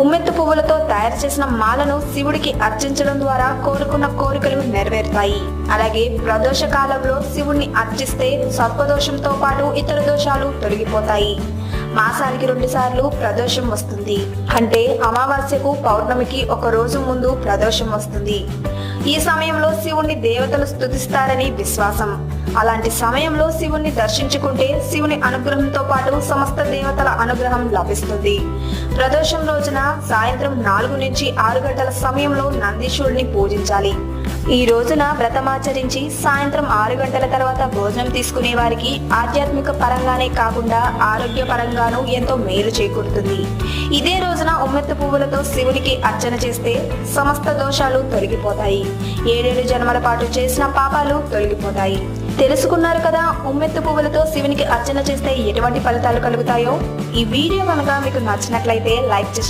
ఉమ్మెత్తు పువ్వులతో తయారు చేసిన మాలను శివుడికి అర్చించడం ద్వారా కోరుకున్న కోరికలు నెరవేరుతాయి. అలాగే ప్రదోష కాలంలో శివుణ్ణి అర్చిస్తే సర్పదోషంతో పాటు ఇతర దోషాలు తొలగిపోతాయి. మాసానికి 2 సార్లు ప్రదోషం వస్తుంది. అంటే అమావాస్యకు పౌర్ణమికి ఒక రోజు ముందు ప్రదోషం వస్తుంది. ఈ సమయంలో శివుణ్ణి దేవతలు స్తుతిస్తారని విశ్వాసం. అలాంటి సమయంలో శివుణ్ణి దర్శించుకుంటే శివుని అనుగ్రహంతో పాటు సమస్త దేవతల అనుగ్రహం లభిస్తుంది. ప్రదోషం రోజున సాయంత్రం 4 నుంచి 6 గంటల సమయంలో నందీశ్వరుడిని పూజించాలి. ఈ రోజున వ్రతమాచరించి సాయంత్రం 6 గంటల తర్వాత భోజనం తీసుకునే వారికి ఆధ్యాత్మిక పరంగానే కాకుండా ఆరోగ్య పరంగానూ ఎంతో మేలు చేకూరుతుంది. ఇదే రోజున ఉమ్మెత్తు పువ్వులతో శివుడికి అర్చన చేస్తే సమస్త దోషాలు తొలగిపోతాయి. 7 జన్మల పాటు చేసిన పాపాలు తొలగిపోతాయి. తెలుసుకున్నారు కదా, ఉమ్మెత్తు పువ్వులతో శివునికి అర్చన చేస్తే ఎటువంటి ఫలితాలు కలుగుతాయో. ఈ వీడియో కనుక మీకు నచ్చినట్లయితే లైక్ చేసి